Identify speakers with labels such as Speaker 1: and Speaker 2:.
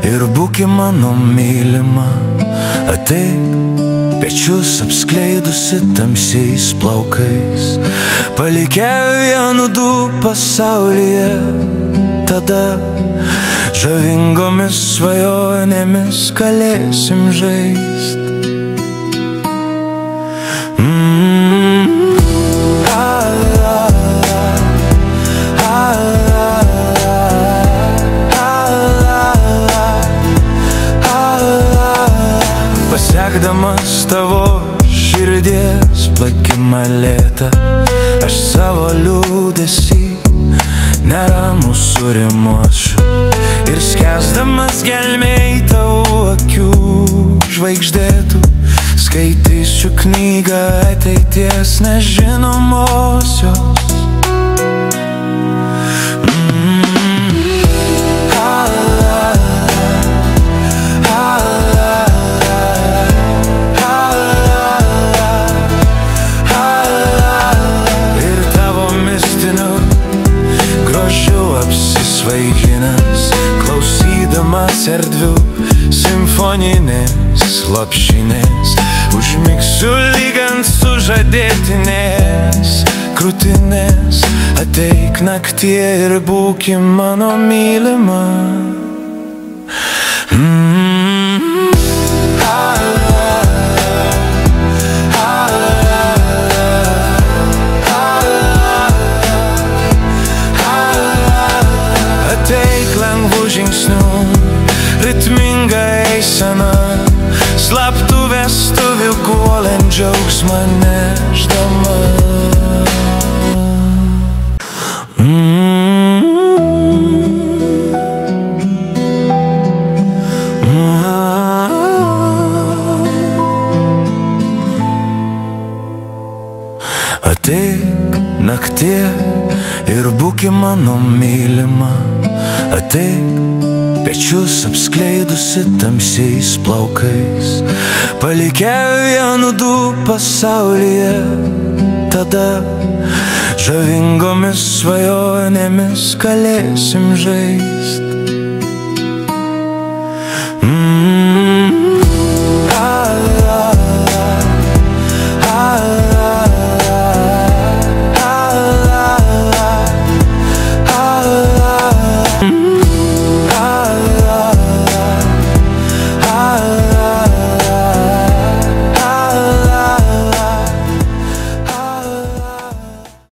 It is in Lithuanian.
Speaker 1: ir būki mano mylima. Ateik, pečius apskleidusi tamsiais plaukais, palikę vienu du pasaulyje. Tada žavingomis svajonėmis galėsim žaist. Pasiekdamas tavo širdies plakimą lėtą, aš savo liūdesį neramu surimuosiu. Ir skęsdamas gelmėj tavo akių žvaigždėtų, skaitysiu knygą ateities nežinomosios. Apsisvaiginęs, klausydamas erdvių simfoninės lopšinės, užmigsiu lyg ant sužadėtinės krūtinės. Ateik naktie ir būki mano mylima. Ateik lengvų žingsnių, ritminga eisena, slaptų vestuvių guolin džiaugsmą nešdama. Ateik naktie ir būki mano mylima. Ateik, pečius apskleidusi tamsiais plaukais, palikę vienu du pasaulyje. Tada žavingomis svajonėmis galėsim žaist.